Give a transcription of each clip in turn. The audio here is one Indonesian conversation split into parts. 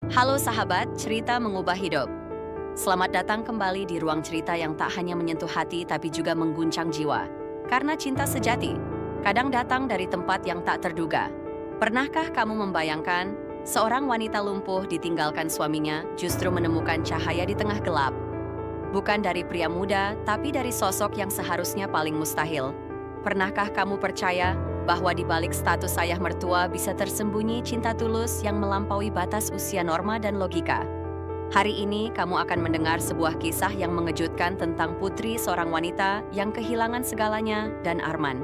Halo sahabat, cerita mengubah hidup. Selamat datang kembali di ruang cerita yang tak hanya menyentuh hati tapi juga mengguncang jiwa. Karena cinta sejati, kadang datang dari tempat yang tak terduga. Pernahkah kamu membayangkan seorang wanita lumpuh ditinggalkan suaminya justru menemukan cahaya di tengah gelap? Bukan dari pria muda, tapi dari sosok yang seharusnya paling mustahil. Pernahkah kamu percaya bahwa di balik status ayah mertua bisa tersembunyi cinta tulus yang melampaui batas usia norma dan logika? Hari ini kamu akan mendengar sebuah kisah yang mengejutkan tentang Putri, seorang wanita yang kehilangan segalanya, dan Arman,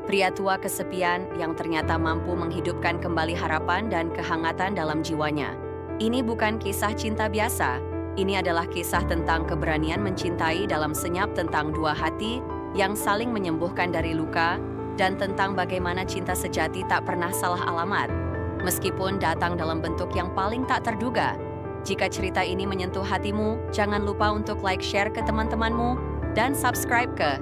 pria tua kesepian yang ternyata mampu menghidupkan kembali harapan dan kehangatan dalam jiwanya. Ini bukan kisah cinta biasa, ini adalah kisah tentang keberanian mencintai dalam senyap, tentang dua hati yang saling menyembuhkan dari luka, dan tentang bagaimana cinta sejati tak pernah salah alamat, meskipun datang dalam bentuk yang paling tak terduga. Jika cerita ini menyentuh hatimu, jangan lupa untuk like, share ke teman-temanmu, dan subscribe ke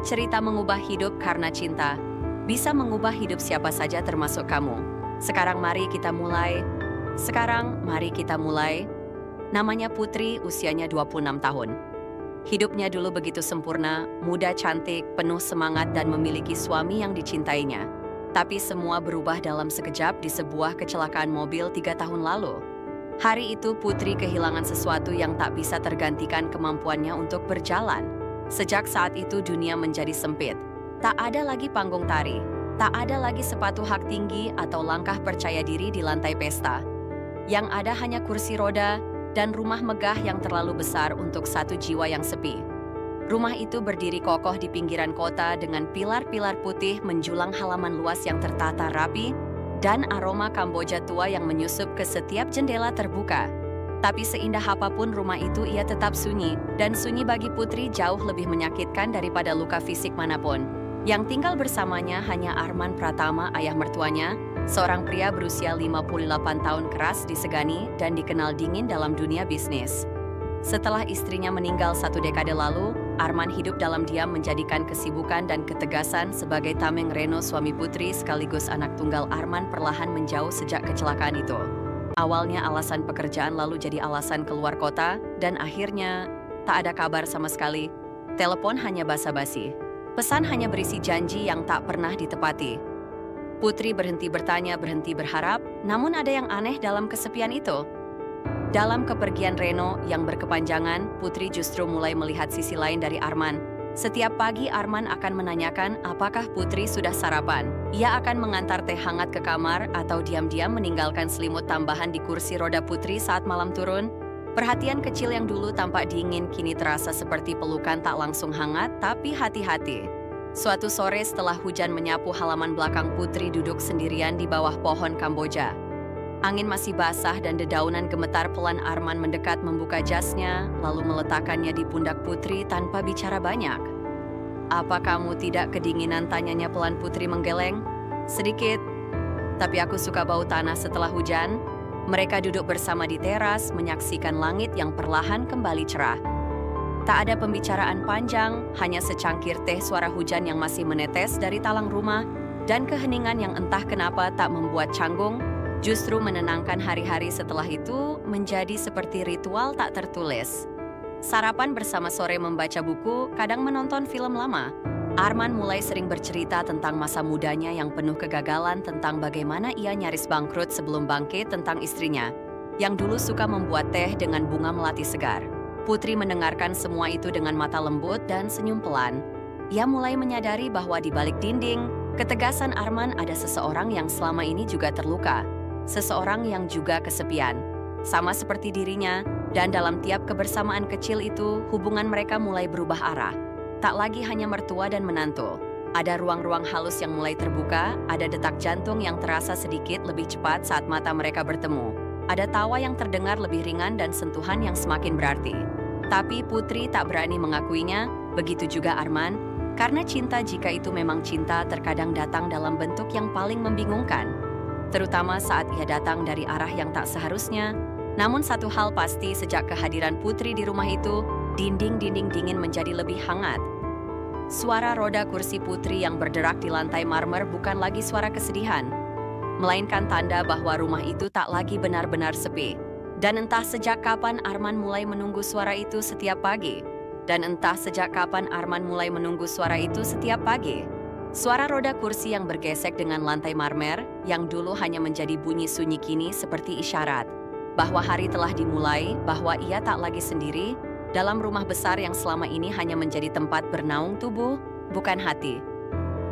Cerita Mengubah Hidup, karena cinta bisa mengubah hidup siapa saja termasuk kamu. Sekarang mari kita mulai. Namanya Putri, usianya 26 tahun. Hidupnya dulu begitu sempurna, muda, cantik, penuh semangat, dan memiliki suami yang dicintainya. Tapi semua berubah dalam sekejap di sebuah kecelakaan mobil 3 tahun lalu. Hari itu Putri kehilangan sesuatu yang tak bisa tergantikan, kemampuannya untuk berjalan. Sejak saat itu dunia menjadi sempit. Tak ada lagi panggung tari, tak ada lagi sepatu hak tinggi atau langkah percaya diri di lantai pesta. Yang ada hanya kursi roda dan rumah megah yang terlalu besar untuk satu jiwa yang sepi. Rumah itu berdiri kokoh di pinggiran kota dengan pilar-pilar putih menjulang halaman luas yang tertata rapi dan aroma Kamboja tua yang menyusup ke setiap jendela terbuka. Tapi seindah apapun rumah itu, ia tetap sunyi, dan sunyi bagi Putri jauh lebih menyakitkan daripada luka fisik manapun. Yang tinggal bersamanya hanya Arman Pratama, ayah mertuanya, seorang pria berusia 58 tahun, keras disegani dan dikenal dingin dalam dunia bisnis. Setelah istrinya meninggal 1 dekade lalu, Arman hidup dalam diam, menjadikan kesibukan dan ketegasan sebagai tameng Reno, suami Putri sekaligus anak tunggal Arman, perlahan menjauh sejak kecelakaan itu. Awalnya alasan pekerjaan, lalu jadi alasan keluar kota, dan akhirnya tak ada kabar sama sekali. Telepon hanya basa-basi. Pesan hanya berisi janji yang tak pernah ditepati. Putri berhenti bertanya, berhenti berharap, namun ada yang aneh dalam kesepian itu. Dalam kepergian Reno yang berkepanjangan, Putri justru mulai melihat sisi lain dari Arman. Setiap pagi Arman akan menanyakan apakah Putri sudah sarapan. Ia akan mengantar teh hangat ke kamar atau diam-diam meninggalkan selimut tambahan di kursi roda Putri saat malam turun. Perhatian kecil yang dulu tampak dingin kini terasa seperti pelukan, tak langsung hangat tapi hati-hati. Suatu sore setelah hujan menyapu halaman belakang, Putri duduk sendirian di bawah pohon Kamboja. Angin masih basah dan dedaunan gemetar. Pelan Arman mendekat, membuka jasnya, lalu meletakkannya di pundak Putri tanpa bicara banyak. "Apa kamu tidak kedinginan?" tanyanya pelan. Putri menggeleng. "Sedikit, tapi aku suka bau tanah setelah hujan." Mereka duduk bersama di teras, menyaksikan langit yang perlahan kembali cerah. Tak ada pembicaraan panjang, hanya secangkir teh, suara hujan yang masih menetes dari talang rumah, dan keheningan yang entah kenapa tak membuat canggung, justru menenangkan. Hari-hari setelah itu menjadi seperti ritual tak tertulis. Sarapan bersama, sore membaca buku, kadang menonton film lama. Arman mulai sering bercerita tentang masa mudanya yang penuh kegagalan, tentang bagaimana ia nyaris bangkrut sebelum bangkit, tentang istrinya yang dulu suka membuat teh dengan bunga melati segar. Putri mendengarkan semua itu dengan mata lembut dan senyum pelan. Ia mulai menyadari bahwa di balik dinding ketegasan Arman ada seseorang yang selama ini juga terluka, seseorang yang juga kesepian, sama seperti dirinya, dan dalam tiap kebersamaan kecil itu, hubungan mereka mulai berubah arah. Tak lagi hanya mertua dan menantu. Ada ruang-ruang halus yang mulai terbuka, ada detak jantung yang terasa sedikit lebih cepat saat mata mereka bertemu. Ada tawa yang terdengar lebih ringan dan sentuhan yang semakin berarti. Tapi Putri tak berani mengakuinya, begitu juga Arman, karena cinta, jika itu memang cinta, terkadang datang dalam bentuk yang paling membingungkan. Terutama saat ia datang dari arah yang tak seharusnya. Namun satu hal pasti, sejak kehadiran Putri di rumah itu, dinding-dinding dingin menjadi lebih hangat. Suara roda kursi Putri yang berderak di lantai marmer bukan lagi suara kesedihan, melainkan tanda bahwa rumah itu tak lagi benar-benar sepi. Dan entah sejak kapan Arman mulai menunggu suara itu setiap pagi. Suara roda kursi yang bergesek dengan lantai marmer, yang dulu hanya menjadi bunyi sunyi kini seperti isyarat bahwa hari telah dimulai, bahwa ia tak lagi sendiri dalam rumah besar yang selama ini hanya menjadi tempat bernaung tubuh, bukan hati.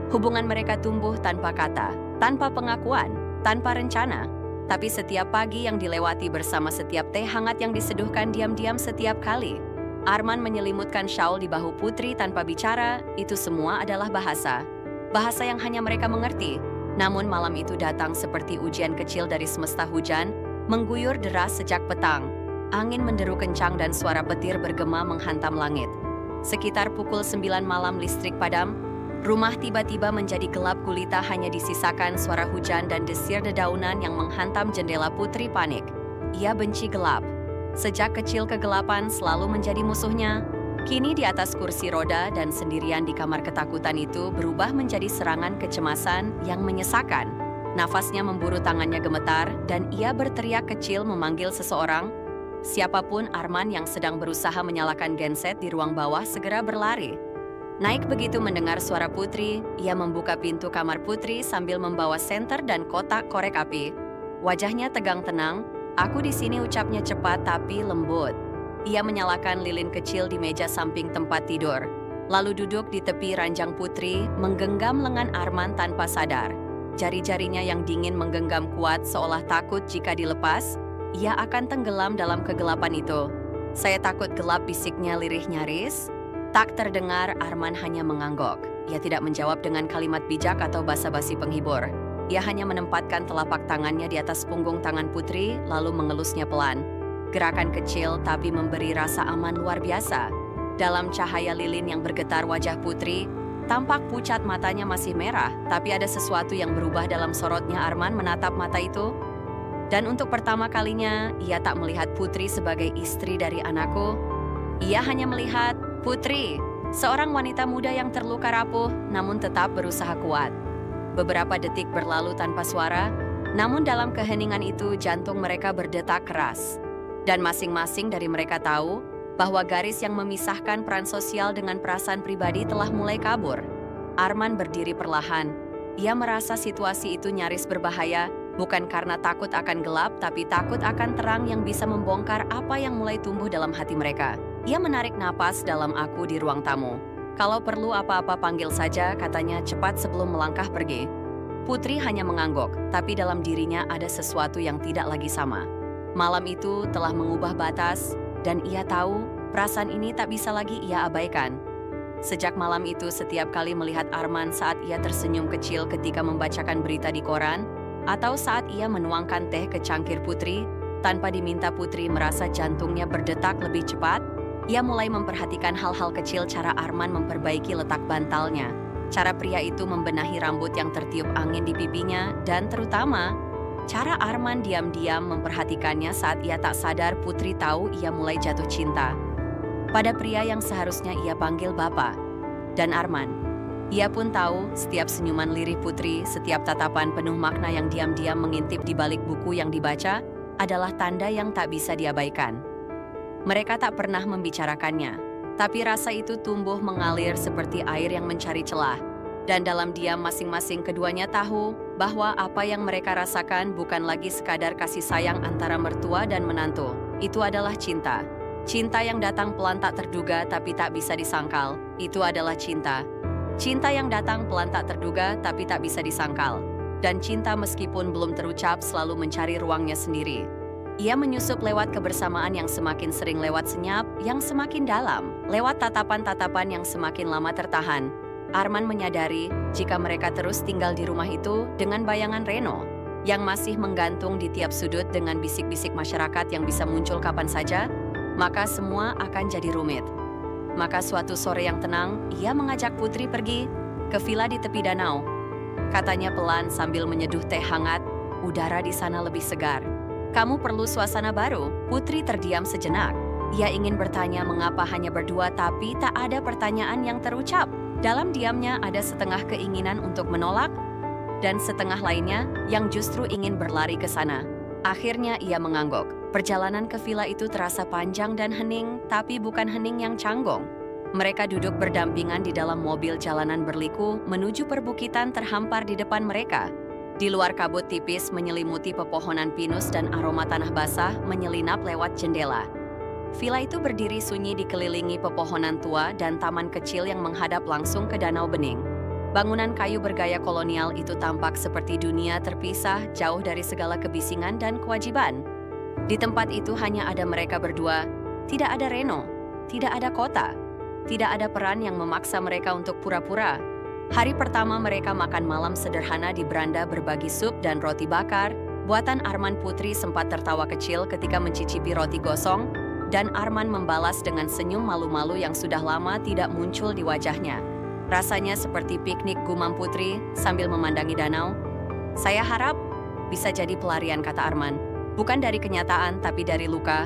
Hubungan mereka tumbuh tanpa kata, tanpa pengakuan, tanpa rencana. Tapi setiap pagi yang dilewati bersama setiap teh hangat yang diseduhkan diam-diam setiap kali Arman menyelimutkan shawl di bahu Putri tanpa bicara, itu semua adalah bahasa. Bahasa yang hanya mereka mengerti. Namun malam itu datang seperti ujian kecil dari semesta. Hujan mengguyur deras sejak petang. Angin menderu kencang dan suara petir bergema menghantam langit. Sekitar pukul 9 malam listrik padam. Rumah tiba-tiba menjadi gelap gulita, hanya disisakan suara hujan dan desir dedaunan yang menghantam jendela. Putri panik. Ia benci gelap. Sejak kecil kegelapan selalu menjadi musuhnya. Kini di atas kursi roda dan sendirian di kamar ketakutan itu berubah menjadi serangan kecemasan yang menyesakan. Nafasnya memburu, tangannya gemetar, dan ia berteriak kecil memanggil seseorang. Siapapun. Arman yang sedang berusaha menyalakan genset di ruang bawah segera berlari. Naik begitu mendengar suara Putri, ia membuka pintu kamar Putri sambil membawa senter dan kotak korek api. Wajahnya tegang tenang. "Aku di sini," ucapnya cepat tapi lembut. Ia menyalakan lilin kecil di meja samping tempat tidur, lalu duduk di tepi ranjang Putri, menggenggam lengan Arman tanpa sadar. Jari-jarinya yang dingin menggenggam kuat seolah takut jika dilepas, ia akan tenggelam dalam kegelapan itu. "Saya takut gelap," bisiknya lirih nyaris. Tak terdengar, Arman hanya mengangguk. Ia tidak menjawab dengan kalimat bijak atau basa-basi penghibur. Ia hanya menempatkan telapak tangannya di atas punggung tangan Putri, lalu mengelusnya pelan. Gerakan kecil tapi memberi rasa aman luar biasa. Dalam cahaya lilin yang bergetar wajah Putri, tampak pucat, matanya masih merah, tapi ada sesuatu yang berubah dalam sorotnya. Arman menatap mata itu, dan untuk pertama kalinya ia tak melihat Putri sebagai istri dari anakku. Ia hanya melihat Putri, seorang wanita muda yang terluka rapuh namun tetap berusaha kuat. Beberapa detik berlalu tanpa suara, namun dalam keheningan itu jantung mereka berdetak keras. Dan masing-masing dari mereka tahu bahwa garis yang memisahkan peran sosial dengan perasaan pribadi telah mulai kabur. Arman berdiri perlahan. Ia merasa situasi itu nyaris berbahaya, bukan karena takut akan gelap, tapi takut akan terang yang bisa membongkar apa yang mulai tumbuh dalam hati mereka. Ia menarik napas dalam. "Aku di ruang tamu. Kalau perlu apa-apa panggil saja," katanya cepat sebelum melangkah pergi. Putri hanya mengangguk, tapi dalam dirinya ada sesuatu yang tidak lagi sama. Malam itu telah mengubah batas, dan ia tahu perasaan ini tak bisa lagi ia abaikan. Sejak malam itu, setiap kali melihat Arman saat ia tersenyum kecil ketika membacakan berita di koran, atau saat ia menuangkan teh ke cangkir Putri, tanpa diminta Putri merasa jantungnya berdetak lebih cepat. Ia mulai memperhatikan hal-hal kecil, cara Arman memperbaiki letak bantalnya, cara pria itu membenahi rambut yang tertiup angin di pipinya, dan terutama cara Arman diam-diam memperhatikannya saat ia tak sadar. Putri tahu ia mulai jatuh cinta pada pria yang seharusnya ia panggil Bapak. Dan Arman, ia pun tahu setiap senyuman lirih Putri, setiap tatapan penuh makna yang diam-diam mengintip di balik buku yang dibaca adalah tanda yang tak bisa diabaikan. Mereka tak pernah membicarakannya, tapi rasa itu tumbuh mengalir seperti air yang mencari celah. Dan dalam diam masing-masing keduanya tahu bahwa apa yang mereka rasakan bukan lagi sekadar kasih sayang antara mertua dan menantu. Itu adalah cinta. Cinta yang datang pelan tak terduga tapi tak bisa disangkal. Itu adalah cinta. Cinta yang datang pelan tak terduga tapi tak bisa disangkal. Dan cinta meskipun belum terucap selalu mencari ruangnya sendiri. Ia menyusup lewat kebersamaan yang semakin sering, lewat senyap yang semakin dalam, lewat tatapan-tatapan yang semakin lama tertahan. Arman menyadari jika mereka terus tinggal di rumah itu dengan bayangan Reno yang masih menggantung di tiap sudut dengan bisik-bisik masyarakat yang bisa muncul kapan saja, maka semua akan jadi rumit. Maka suatu sore yang tenang, ia mengajak Putri pergi ke villa di tepi danau. Katanya pelan sambil menyeduh teh hangat, "Udara di sana lebih segar. Kamu perlu suasana baru." Putri terdiam sejenak. Ia ingin bertanya mengapa hanya berdua, tapi tak ada pertanyaan yang terucap. Dalam diamnya ada setengah keinginan untuk menolak, dan setengah lainnya yang justru ingin berlari ke sana. Akhirnya ia mengangguk. Perjalanan ke villa itu terasa panjang dan hening, tapi bukan hening yang canggung. Mereka duduk berdampingan di dalam mobil jalanan berliku menuju perbukitan terhampar di depan mereka. Di luar kabut tipis menyelimuti pepohonan pinus dan aroma tanah basah menyelinap lewat jendela. Villa itu berdiri sunyi dikelilingi pepohonan tua dan taman kecil yang menghadap langsung ke Danau Bening. Bangunan kayu bergaya kolonial itu tampak seperti dunia terpisah jauh dari segala kebisingan dan kewajiban. Di tempat itu hanya ada mereka berdua, tidak ada Reno, tidak ada kota, tidak ada peran yang memaksa mereka untuk pura-pura. Hari pertama mereka makan malam sederhana di beranda berbagi sup dan roti bakar. Buatan Arman. Putri sempat tertawa kecil ketika mencicipi roti gosong, dan Arman membalas dengan senyum malu-malu yang sudah lama tidak muncul di wajahnya. Rasanya seperti piknik, gumam Putri sambil memandangi danau. Saya harap bisa jadi pelarian, kata Arman. Bukan dari kenyataan, tapi dari luka.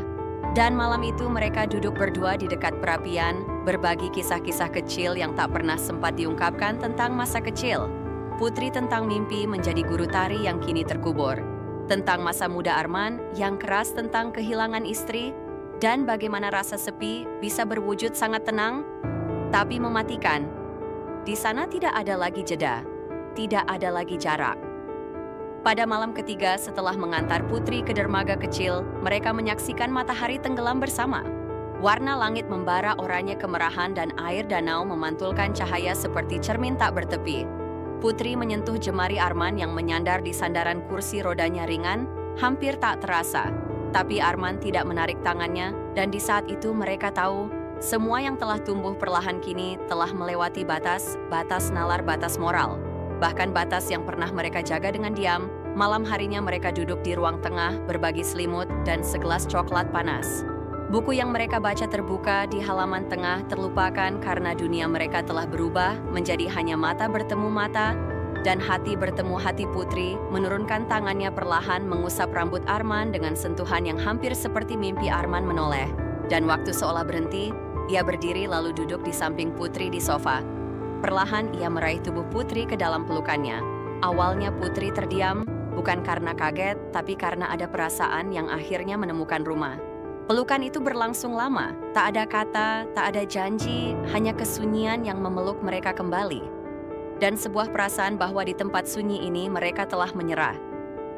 Dan malam itu mereka duduk berdua di dekat perapian, berbagi kisah-kisah kecil yang tak pernah sempat diungkapkan tentang masa kecil. Putri tentang mimpi menjadi guru tari yang kini terkubur. Tentang masa muda Arman yang keras tentang kehilangan istri, dan bagaimana rasa sepi bisa berwujud sangat tenang, tapi mematikan. Di sana tidak ada lagi jeda, tidak ada lagi jarak. Pada malam ketiga setelah mengantar Putri ke dermaga kecil, mereka menyaksikan matahari tenggelam bersama. Warna langit membara oranye kemerahan dan air danau memantulkan cahaya seperti cermin tak bertepi. Putri menyentuh jemari Arman yang menyandar di sandaran kursi rodanya ringan, hampir tak terasa. Tapi Arman tidak menarik tangannya, dan di saat itu mereka tahu, semua yang telah tumbuh perlahan kini telah melewati batas nalar, batas moral. Bahkan batas yang pernah mereka jaga dengan diam. Malam harinya mereka duduk di ruang tengah, berbagi selimut dan segelas coklat panas. Buku yang mereka baca terbuka di halaman tengah terlupakan karena dunia mereka telah berubah menjadi hanya mata bertemu mata dan hati bertemu hati. Putri menurunkan tangannya perlahan mengusap rambut Arman dengan sentuhan yang hampir seperti mimpi. Arman menoleh, dan waktu seolah berhenti, ia berdiri lalu duduk di samping Putri di sofa. Perlahan ia meraih tubuh Putri ke dalam pelukannya. Awalnya Putri terdiam, bukan karena kaget, tapi karena ada perasaan yang akhirnya menemukan rumah. Pelukan itu berlangsung lama, tak ada kata, tak ada janji, hanya kesunyian yang memeluk mereka kembali. Dan sebuah perasaan bahwa di tempat sunyi ini mereka telah menyerah.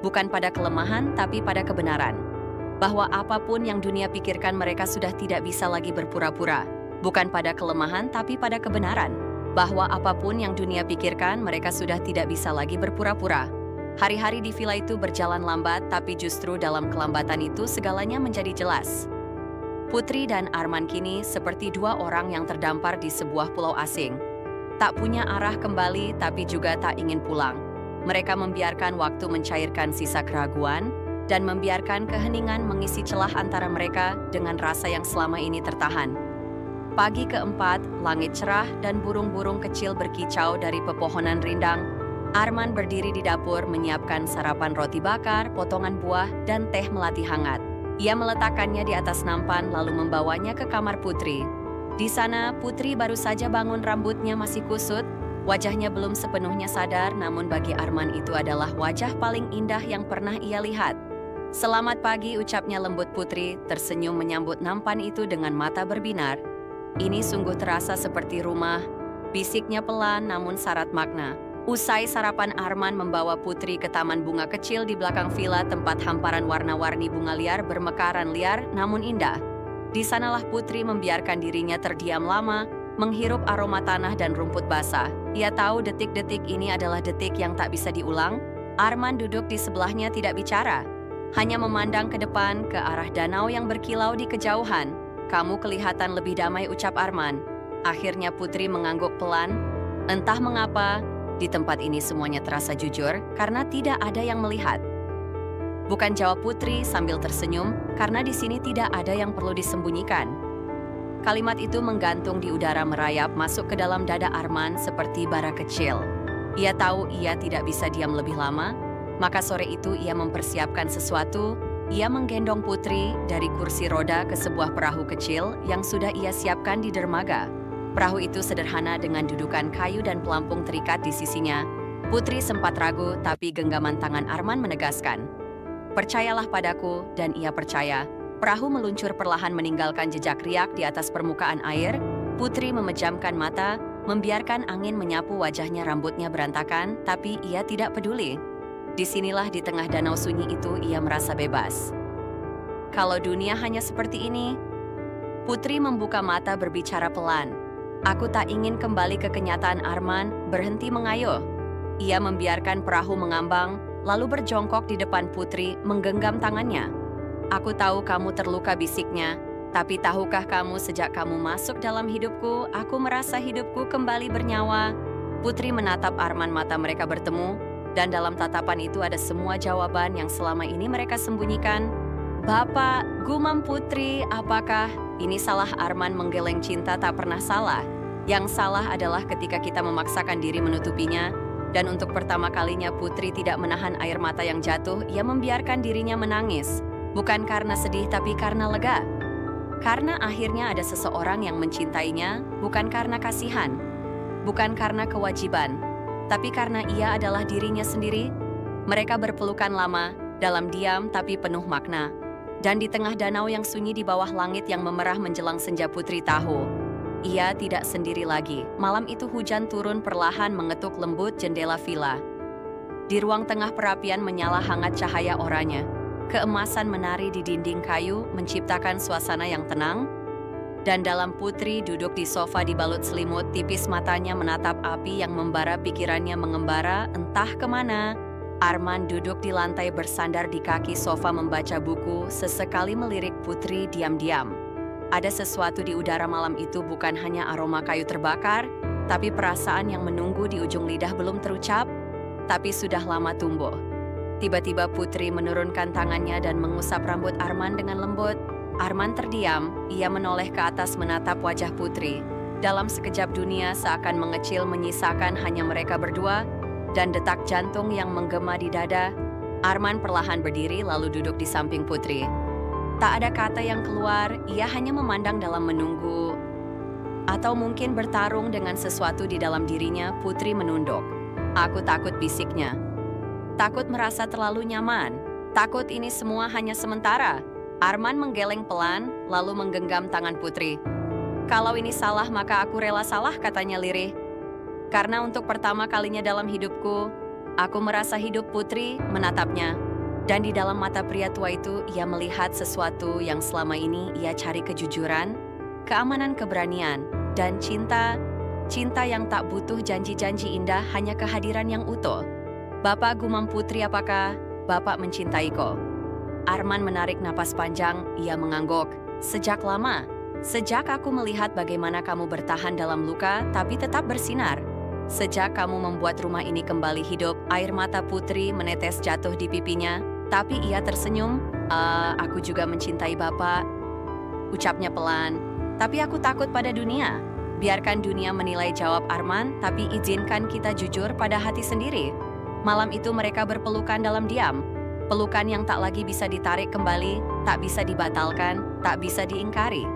Bukan pada kelemahan, tapi pada kebenaran. Bahwa apapun yang dunia pikirkan mereka sudah tidak bisa lagi berpura-pura. Bukan pada kelemahan, tapi pada kebenaran. Bahwa apapun yang dunia pikirkan mereka sudah tidak bisa lagi berpura-pura. Hari-hari di villa itu berjalan lambat, tapi justru dalam kelambatan itu segalanya menjadi jelas. Putri dan Arman kini seperti dua orang yang terdampar di sebuah pulau asing. Tak punya arah kembali, tapi juga tak ingin pulang. Mereka membiarkan waktu mencairkan sisa keraguan, dan membiarkan keheningan mengisi celah antara mereka dengan rasa yang selama ini tertahan. Pagi keempat, langit cerah dan burung-burung kecil berkicau dari pepohonan rindang. Arman berdiri di dapur menyiapkan sarapan roti bakar, potongan buah, dan teh melati hangat. Ia meletakkannya di atas nampan lalu membawanya ke kamar Putri. Di sana, Putri baru saja bangun, rambutnya masih kusut, wajahnya belum sepenuhnya sadar, namun bagi Arman itu adalah wajah paling indah yang pernah ia lihat. Selamat pagi, ucapnya lembut. Putri tersenyum menyambut nampan itu dengan mata berbinar. Ini sungguh terasa seperti rumah, bisiknya pelan namun syarat makna. Usai sarapan, Arman membawa Putri ke taman bunga kecil di belakang villa, tempat hamparan warna-warni bunga liar bermekaran liar namun indah. Di sanalah Putri membiarkan dirinya terdiam lama, menghirup aroma tanah dan rumput basah. Ia tahu detik-detik ini adalah detik yang tak bisa diulang. Arman duduk di sebelahnya tidak bicara, hanya memandang ke depan ke arah danau yang berkilau di kejauhan. Kamu kelihatan lebih damai, ucap Arman. Akhirnya Putri mengangguk pelan. Entah mengapa, di tempat ini semuanya terasa jujur karena tidak ada yang melihat. Bukan, jawab Putri sambil tersenyum, karena di sini tidak ada yang perlu disembunyikan. Kalimat itu menggantung di udara, merayap masuk ke dalam dada Arman seperti bara kecil. Ia tahu ia tidak bisa diam lebih lama, maka sore itu ia mempersiapkan sesuatu. Ia menggendong Putri dari kursi roda ke sebuah perahu kecil yang sudah ia siapkan di dermaga. Perahu itu sederhana dengan dudukan kayu dan pelampung terikat di sisinya. Putri sempat ragu, tapi genggaman tangan Arman menegaskan. Percayalah padaku, dan ia percaya. Perahu meluncur perlahan meninggalkan jejak riak di atas permukaan air. Putri memejamkan mata, membiarkan angin menyapu wajahnya, rambutnya berantakan, tapi ia tidak peduli. Disinilah di tengah danau sunyi itu ia merasa bebas. Kalau dunia hanya seperti ini, Putri membuka mata berbicara pelan. Aku tak ingin kembali ke kenyataan. Arman berhenti mengayuh. Ia membiarkan perahu mengambang, lalu berjongkok di depan Putri, menggenggam tangannya. Aku tahu kamu terluka, bisiknya. Tapi tahukah kamu, sejak kamu masuk dalam hidupku, aku merasa hidupku kembali bernyawa. Putri menatap Arman, mata mereka bertemu, dan dalam tatapan itu ada semua jawaban yang selama ini mereka sembunyikan. Bapak, gumam Putri, apakah ini salah? Arman menggeleng. Cinta tak pernah salah. Yang salah adalah ketika kita memaksakan diri menutupinya. Dan untuk pertama kalinya Putri tidak menahan air mata yang jatuh, ia membiarkan dirinya menangis. Bukan karena sedih, tapi karena lega. Karena akhirnya ada seseorang yang mencintainya, bukan karena kasihan. Bukan karena kewajiban, tapi karena ia adalah dirinya sendiri. Mereka berpelukan lama, dalam diam tapi penuh makna. Dan di tengah danau yang sunyi di bawah langit yang memerah menjelang senja, Putri tahu ia tidak sendiri lagi. Malam itu hujan turun perlahan mengetuk lembut jendela villa. Di ruang tengah perapian menyala hangat cahaya oranye. Keemasan menari di dinding kayu menciptakan suasana yang tenang. Dan dalam Putri duduk di sofa dibalut selimut tipis, matanya menatap api yang membara, pikirannya mengembara entah kemana. Arman duduk di lantai bersandar di kaki sofa membaca buku, sesekali melirik Putri diam-diam. Ada sesuatu di udara malam itu, bukan hanya aroma kayu terbakar, tapi perasaan yang menunggu di ujung lidah, belum terucap, tapi sudah lama tumbuh. Tiba-tiba Putri menurunkan tangannya dan mengusap rambut Arman dengan lembut. Arman terdiam, ia menoleh ke atas menatap wajah Putri. Dalam sekejap dunia seakan mengecil, menyisakan hanya mereka berdua, dan detak jantung yang menggema di dada. Arman perlahan berdiri lalu duduk di samping Putri. Tak ada kata yang keluar, ia hanya memandang dalam, menunggu. Atau mungkin bertarung dengan sesuatu di dalam dirinya. Putri menunduk. Aku takut, bisiknya. Takut merasa terlalu nyaman. Takut ini semua hanya sementara. Arman menggeleng pelan, lalu menggenggam tangan Putri. Kalau ini salah, maka aku rela salah, katanya lirih. Karena untuk pertama kalinya dalam hidupku, aku merasa hidup. Putri menatapnya. Dan di dalam mata pria tua itu, ia melihat sesuatu yang selama ini ia cari: kejujuran, keamanan, keberanian, dan cinta. Cinta yang tak butuh janji-janji indah, hanya kehadiran yang utuh. Bapak, gumam Putri, apakah Bapak mencintaiku? Arman menarik napas panjang, ia mengangguk. Sejak lama. Sejak aku melihat bagaimana kamu bertahan dalam luka, tapi tetap bersinar. Sejak kamu membuat rumah ini kembali hidup. Air mata Putri menetes jatuh di pipinya. Tapi ia tersenyum. Aku juga mencintai Bapak, ucapnya pelan. Tapi aku takut pada dunia. Biarkan dunia menilai, jawab Arman, tapi izinkan kita jujur pada hati sendiri. Malam itu mereka berpelukan dalam diam. Pelukan yang tak lagi bisa ditarik kembali, tak bisa dibatalkan, tak bisa diingkari.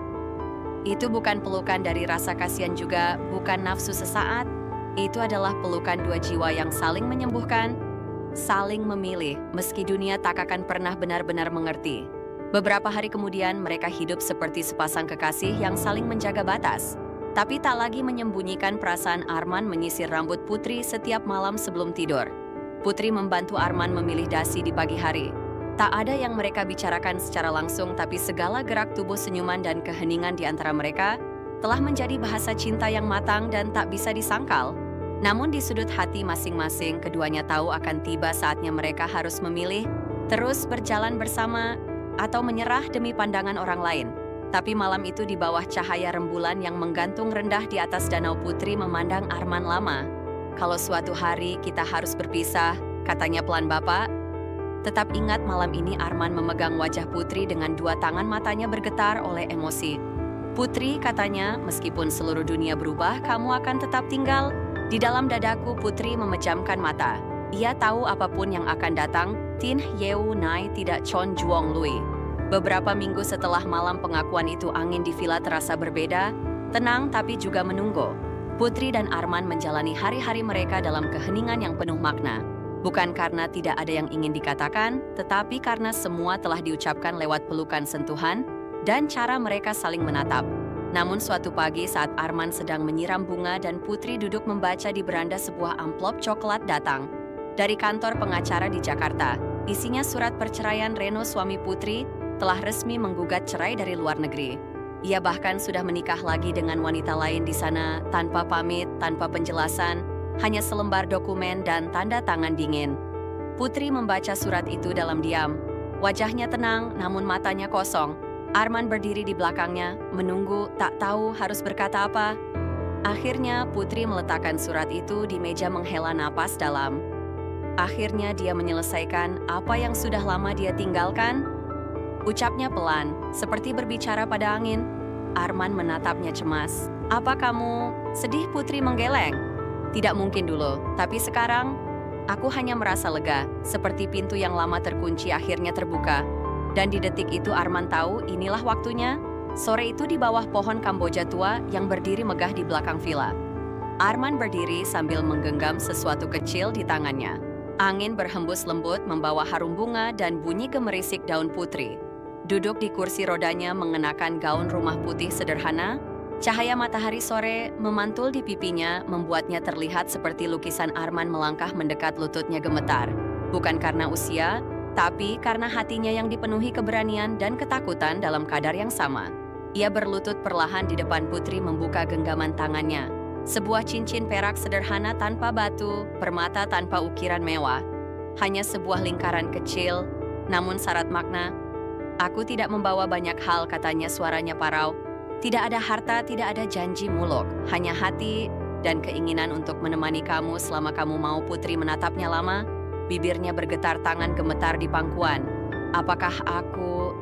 Itu bukan pelukan dari rasa kasihan, juga bukan nafsu sesaat. Itu adalah pelukan dua jiwa yang saling menyembuhkan, saling memilih, meski dunia tak akan pernah benar-benar mengerti. Beberapa hari kemudian, mereka hidup seperti sepasang kekasih yang saling menjaga batas. Tapi tak lagi menyembunyikan perasaan. Arman menyisir rambut Putri setiap malam sebelum tidur. Putri membantu Arman memilih dasi di pagi hari. Tak ada yang mereka bicarakan secara langsung, tapi segala gerak tubuh, senyuman, dan keheningan di antara mereka telah menjadi bahasa cinta yang matang dan tak bisa disangkal. Namun di sudut hati masing-masing, keduanya tahu akan tiba saatnya mereka harus memilih, terus berjalan bersama atau menyerah demi pandangan orang lain. Tapi malam itu, di bawah cahaya rembulan yang menggantung rendah di atas danau, Putri memandang Arman lama. Kalau suatu hari kita harus berpisah, katanya pelan, Bapak. Tetap ingat, malam ini Arman memegang wajah Putri dengan dua tangan, matanya bergetar oleh emosi. Putri, katanya, meskipun seluruh dunia berubah, kamu akan tetap tinggal di dalam dadaku. Putri memejamkan mata. Ia tahu apapun yang akan datang, Tin Yeu Nai tidak Chon Juong Lui. Beberapa minggu setelah malam pengakuan itu, angin di villa terasa berbeda, tenang tapi juga menunggu. Putri dan Arman menjalani hari-hari mereka dalam keheningan yang penuh makna. Bukan karena tidak ada yang ingin dikatakan, tetapi karena semua telah diucapkan lewat pelukan sentuhan dan cara mereka saling menatap. Namun suatu pagi saat Arman sedang menyiram bunga dan Putri duduk membaca di beranda, sebuah amplop coklat datang dari kantor pengacara di Jakarta. Isinya surat perceraian Reno, suami Putri, telah resmi menggugat cerai dari luar negeri. Ia bahkan sudah menikah lagi dengan wanita lain di sana tanpa pamit, tanpa penjelasan, hanya selembar dokumen dan tanda tangan dingin. Putri membaca surat itu dalam diam. Wajahnya tenang, namun matanya kosong. Arman berdiri di belakangnya, menunggu, tak tahu harus berkata apa. Akhirnya Putri meletakkan surat itu di meja, menghela napas dalam. Akhirnya dia menyelesaikan apa yang sudah lama dia tinggalkan. Ucapnya pelan, seperti berbicara pada angin. Arman menatapnya cemas. "Apa kamu sedih?" Putri menggeleng. "Tidak mungkin dulu, tapi sekarang aku hanya merasa lega, seperti pintu yang lama terkunci akhirnya terbuka." Dan di detik itu Arman tahu inilah waktunya. Sore itu di bawah pohon Kamboja tua yang berdiri megah di belakang villa. Arman berdiri sambil menggenggam sesuatu kecil di tangannya. Angin berhembus lembut membawa harum bunga dan bunyi gemerisik daun Putri. Duduk di kursi rodanya mengenakan gaun rumah putih sederhana, cahaya matahari sore memantul di pipinya membuatnya terlihat seperti lukisan. Arman melangkah mendekat, lututnya gemetar. Bukan karena usia, tapi karena hatinya yang dipenuhi keberanian dan ketakutan dalam kadar yang sama. Ia berlutut perlahan di depan Putri, membuka genggaman tangannya. Sebuah cincin perak sederhana tanpa batu, permata tanpa ukiran mewah. Hanya sebuah lingkaran kecil, namun syarat makna. "Aku tidak membawa banyak hal," katanya, suaranya parau. "Tidak ada harta, tidak ada janji muluk, hanya hati dan keinginan untuk menemani kamu selama kamu mau." Putri menatapnya lama, bibirnya bergetar, tangan gemetar di pangkuan. "Apakah aku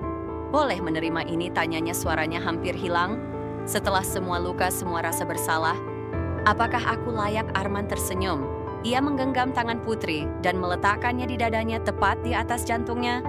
boleh menerima ini?" tanyanya, suaranya hampir hilang. "Setelah semua luka, semua rasa bersalah, apakah aku layak?" Arman tersenyum. Ia menggenggam tangan Putri dan meletakkannya di dadanya, tepat di atas jantungnya.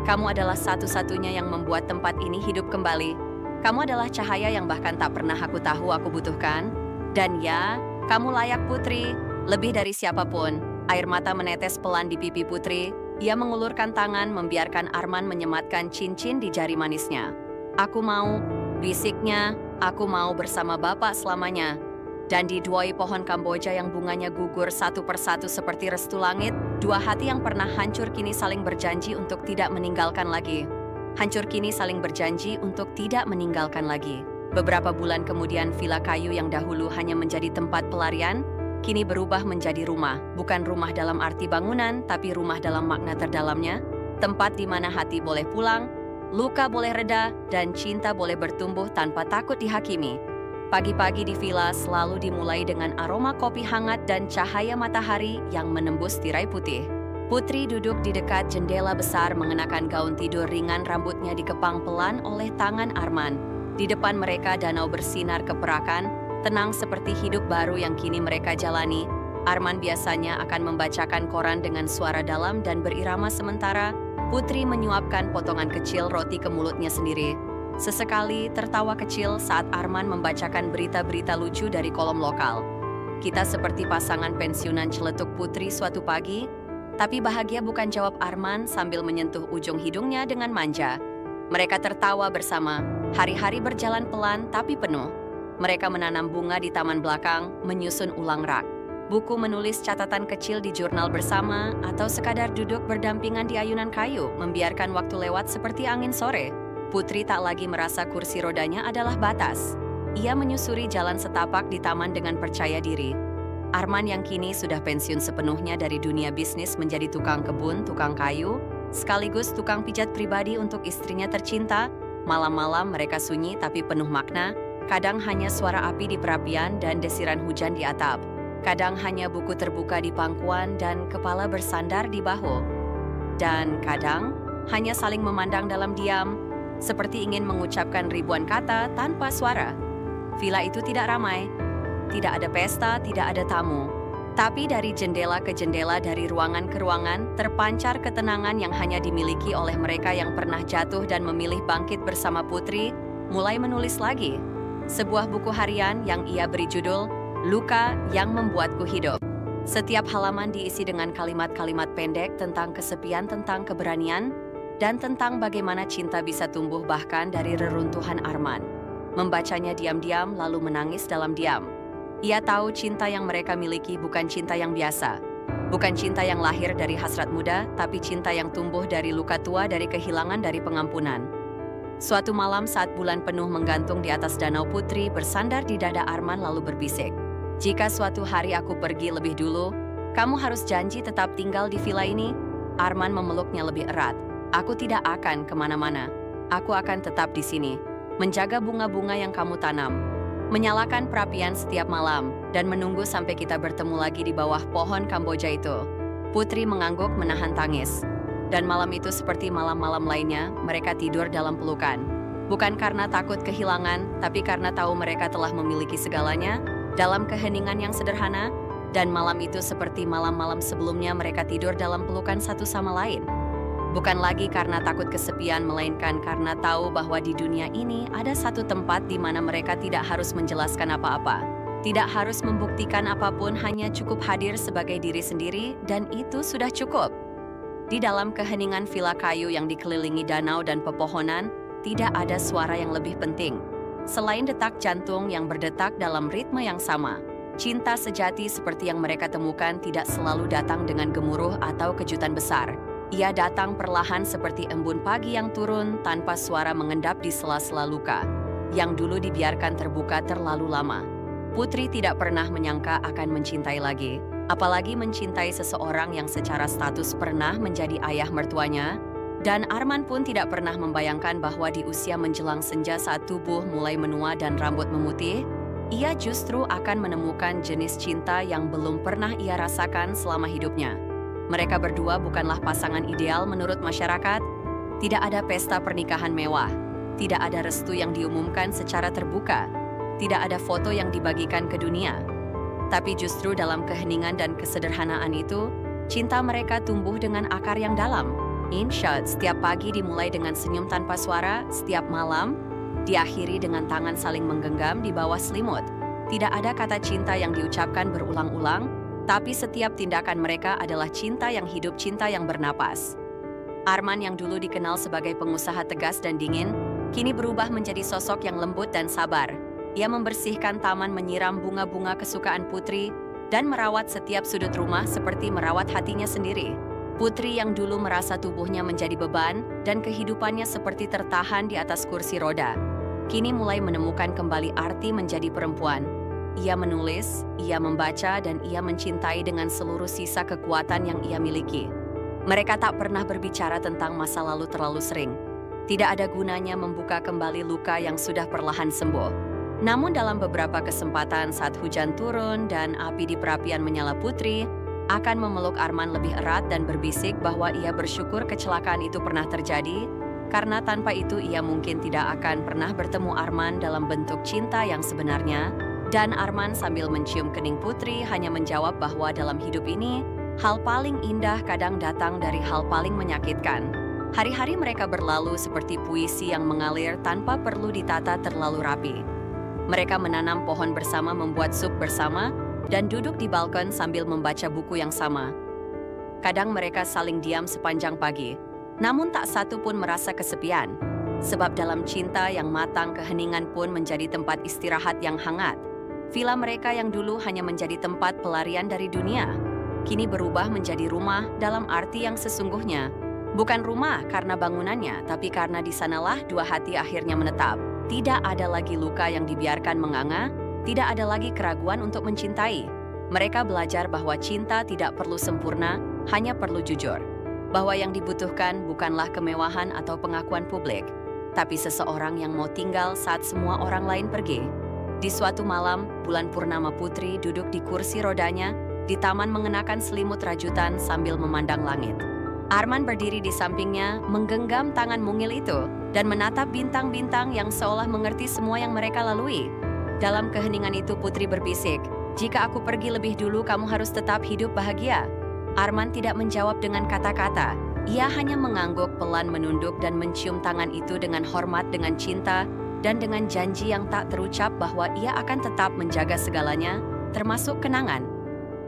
"Kamu adalah satu-satunya yang membuat tempat ini hidup kembali. Kamu adalah cahaya yang bahkan tak pernah aku tahu aku butuhkan. Dan ya, kamu layak Putri, lebih dari siapapun." Air mata menetes pelan di pipi Putri. Ia mengulurkan tangan, membiarkan Arman menyematkan cincin di jari manisnya. "Aku mau," bisiknya, "aku mau bersama Bapak selamanya." Dan di dua pohon Kamboja yang bunganya gugur satu persatu seperti restu langit, dua hati yang pernah hancur kini saling berjanji untuk tidak meninggalkan lagi. Hancur kini saling berjanji untuk tidak meninggalkan lagi. Beberapa bulan kemudian, villa kayu yang dahulu hanya menjadi tempat pelarian, kini berubah menjadi rumah. Bukan rumah dalam arti bangunan, tapi rumah dalam makna terdalamnya. Tempat di mana hati boleh pulang, luka boleh reda, dan cinta boleh bertumbuh tanpa takut dihakimi. Pagi-pagi di villa selalu dimulai dengan aroma kopi hangat dan cahaya matahari yang menembus tirai putih. Putri duduk di dekat jendela besar mengenakan gaun tidur ringan, rambutnya dikepang pelan oleh tangan Arman. Di depan mereka danau bersinar keperakan, tenang seperti hidup baru yang kini mereka jalani. Arman biasanya akan membacakan koran dengan suara dalam dan berirama, sementara Putri menyuapkan potongan kecil roti ke mulutnya sendiri. Sesekali tertawa kecil saat Arman membacakan berita-berita lucu dari kolom lokal. "Kita seperti pasangan pensiunan," celetuk Putri suatu pagi. "Tapi bahagia bukan," jawab Arman sambil menyentuh ujung hidungnya dengan manja. Mereka tertawa bersama. Hari-hari berjalan pelan tapi penuh. Mereka menanam bunga di taman belakang, menyusun ulang rak, buku, menulis catatan kecil di jurnal bersama, atau sekadar duduk berdampingan di ayunan kayu, membiarkan waktu lewat seperti angin sore. Putri tak lagi merasa kursi rodanya adalah batas. Ia menyusuri jalan setapak di taman dengan percaya diri. Arman yang kini sudah pensiun sepenuhnya dari dunia bisnis menjadi tukang kebun, tukang kayu, sekaligus tukang pijat pribadi untuk istrinya tercinta. Malam-malam mereka sunyi tapi penuh makna. Kadang hanya suara api di perapian dan desiran hujan di atap. Kadang hanya buku terbuka di pangkuan dan kepala bersandar di bahu. Dan kadang hanya saling memandang dalam diam, seperti ingin mengucapkan ribuan kata tanpa suara. Villa itu tidak ramai, tidak ada pesta, tidak ada tamu. Tapi dari jendela ke jendela, dari ruangan ke ruangan, terpancar ketenangan yang hanya dimiliki oleh mereka yang pernah jatuh dan memilih bangkit bersama Putri, mulai menulis lagi. Sebuah buku harian yang ia beri judul "Luka yang Membuatku Hidup". Setiap halaman diisi dengan kalimat-kalimat pendek tentang kesepian, tentang keberanian, dan tentang bagaimana cinta bisa tumbuh bahkan dari reruntuhan Arman. Membacanya diam-diam lalu menangis dalam diam. Ia tahu cinta yang mereka miliki bukan cinta yang biasa. Bukan cinta yang lahir dari hasrat muda, tapi cinta yang tumbuh dari luka tua, dari kehilangan, dari pengampunan. Suatu malam saat bulan penuh menggantung di atas danau, Putri bersandar di dada Arman lalu berbisik, "Jika suatu hari aku pergi lebih dulu, kamu harus janji tetap tinggal di villa ini." Arman memeluknya lebih erat. "Aku tidak akan kemana-mana. Aku akan tetap di sini, menjaga bunga-bunga yang kamu tanam, menyalakan perapian setiap malam, dan menunggu sampai kita bertemu lagi di bawah pohon Kamboja itu." Putri mengangguk menahan tangis. Dan malam itu seperti malam-malam lainnya, mereka tidur dalam pelukan. Bukan karena takut kehilangan, tapi karena tahu mereka telah memiliki segalanya dalam keheningan yang sederhana. Dan malam itu seperti malam-malam sebelumnya, mereka tidur dalam pelukan satu sama lain. Bukan lagi karena takut kesepian, melainkan karena tahu bahwa di dunia ini ada satu tempat di mana mereka tidak harus menjelaskan apa-apa. Tidak harus membuktikan apapun, hanya cukup hadir sebagai diri sendiri, dan itu sudah cukup. Di dalam keheningan villa kayu yang dikelilingi danau dan pepohonan, tidak ada suara yang lebih penting. Selain detak jantung yang berdetak dalam ritme yang sama, cinta sejati seperti yang mereka temukan tidak selalu datang dengan gemuruh atau kejutan besar. Ia datang perlahan seperti embun pagi yang turun tanpa suara, mengendap di sela-sela luka yang dulu dibiarkan terbuka terlalu lama. Putri tidak pernah menyangka akan mencintai lagi, apalagi mencintai seseorang yang secara status pernah menjadi ayah mertuanya. Dan Arman pun tidak pernah membayangkan bahwa di usia menjelang senja saat tubuh mulai menua dan rambut memutih, ia justru akan menemukan jenis cinta yang belum pernah ia rasakan selama hidupnya. Mereka berdua bukanlah pasangan ideal menurut masyarakat. Tidak ada pesta pernikahan mewah, tidak ada restu yang diumumkan secara terbuka, tidak ada foto yang dibagikan ke dunia. Tapi justru dalam keheningan dan kesederhanaan itu, cinta mereka tumbuh dengan akar yang dalam. In short, setiap pagi dimulai dengan senyum tanpa suara, setiap malam diakhiri dengan tangan saling menggenggam di bawah selimut. Tidak ada kata cinta yang diucapkan berulang-ulang, tapi setiap tindakan mereka adalah cinta yang hidup, cinta yang bernapas. Arman yang dulu dikenal sebagai pengusaha tegas dan dingin, kini berubah menjadi sosok yang lembut dan sabar. Ia membersihkan taman, menyiram bunga-bunga kesukaan Putri, dan merawat setiap sudut rumah seperti merawat hatinya sendiri. Putri yang dulu merasa tubuhnya menjadi beban dan kehidupannya seperti tertahan di atas kursi roda, kini mulai menemukan kembali arti menjadi perempuan. Ia menulis, ia membaca, dan ia mencintai dengan seluruh sisa kekuatan yang ia miliki. Mereka tak pernah berbicara tentang masa lalu terlalu sering. Tidak ada gunanya membuka kembali luka yang sudah perlahan sembuh. Namun dalam beberapa kesempatan saat hujan turun dan api di perapian menyala, Putri akan memeluk Arman lebih erat dan berbisik bahwa ia bersyukur kecelakaan itu pernah terjadi, karena tanpa itu ia mungkin tidak akan pernah bertemu Arman dalam bentuk cinta yang sebenarnya. Dan Arman sambil mencium kening Putri hanya menjawab bahwa dalam hidup ini, hal paling indah kadang datang dari hal paling menyakitkan. Hari-hari mereka berlalu seperti puisi yang mengalir tanpa perlu ditata terlalu rapi. Mereka menanam pohon bersama, membuat sup bersama, dan duduk di balkon sambil membaca buku yang sama. Kadang mereka saling diam sepanjang pagi, namun tak satu pun merasa kesepian. Sebab dalam cinta yang matang, keheningan pun menjadi tempat istirahat yang hangat. Villa mereka yang dulu hanya menjadi tempat pelarian dari dunia, kini berubah menjadi rumah dalam arti yang sesungguhnya. Bukan rumah karena bangunannya, tapi karena di sanalah dua hati akhirnya menetap. Tidak ada lagi luka yang dibiarkan menganga, tidak ada lagi keraguan untuk mencintai. Mereka belajar bahwa cinta tidak perlu sempurna, hanya perlu jujur. Bahwa yang dibutuhkan bukanlah kemewahan atau pengakuan publik, tapi seseorang yang mau tinggal saat semua orang lain pergi. Di suatu malam, bulan purnama, Putri duduk di kursi rodanya di taman mengenakan selimut rajutan sambil memandang langit. Arman berdiri di sampingnya, menggenggam tangan mungil itu, dan menatap bintang-bintang yang seolah mengerti semua yang mereka lalui. Dalam keheningan itu Putri berbisik, "Jika aku pergi lebih dulu, kamu harus tetap hidup bahagia." Arman tidak menjawab dengan kata-kata. Ia hanya mengangguk, pelan menunduk dan mencium tangan itu dengan hormat, dengan cinta, dan dengan janji yang tak terucap bahwa ia akan tetap menjaga segalanya, termasuk kenangan.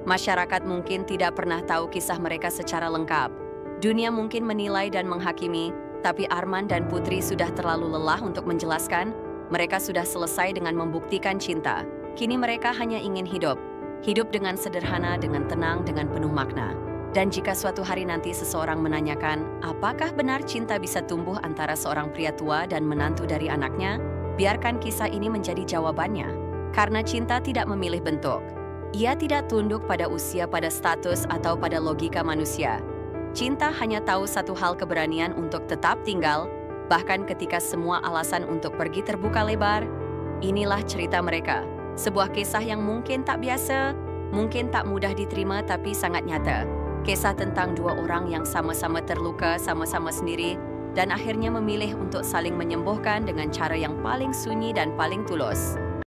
Masyarakat mungkin tidak pernah tahu kisah mereka secara lengkap. Dunia mungkin menilai dan menghakimi, tapi Arman dan Putri sudah terlalu lelah untuk menjelaskan. Mereka sudah selesai dengan membuktikan cinta. Kini mereka hanya ingin hidup. Hidup dengan sederhana, dengan tenang, dengan penuh makna. Dan jika suatu hari nanti seseorang menanyakan, apakah benar cinta bisa tumbuh antara seorang pria tua dan menantu dari anaknya? Biarkan kisah ini menjadi jawabannya. Karena cinta tidak memilih bentuk. Ia tidak tunduk pada usia, pada status, atau pada logika manusia. Cinta hanya tahu satu hal, keberanian untuk tetap tinggal, bahkan ketika semua alasan untuk pergi terbuka lebar. Inilah cerita mereka. Sebuah kisah yang mungkin tak biasa, mungkin tak mudah diterima, tapi sangat nyata. Kisah tentang dua orang yang sama-sama terluka, sama-sama sendiri, dan akhirnya memilih untuk saling menyembuhkan dengan cara yang paling sunyi dan paling tulus.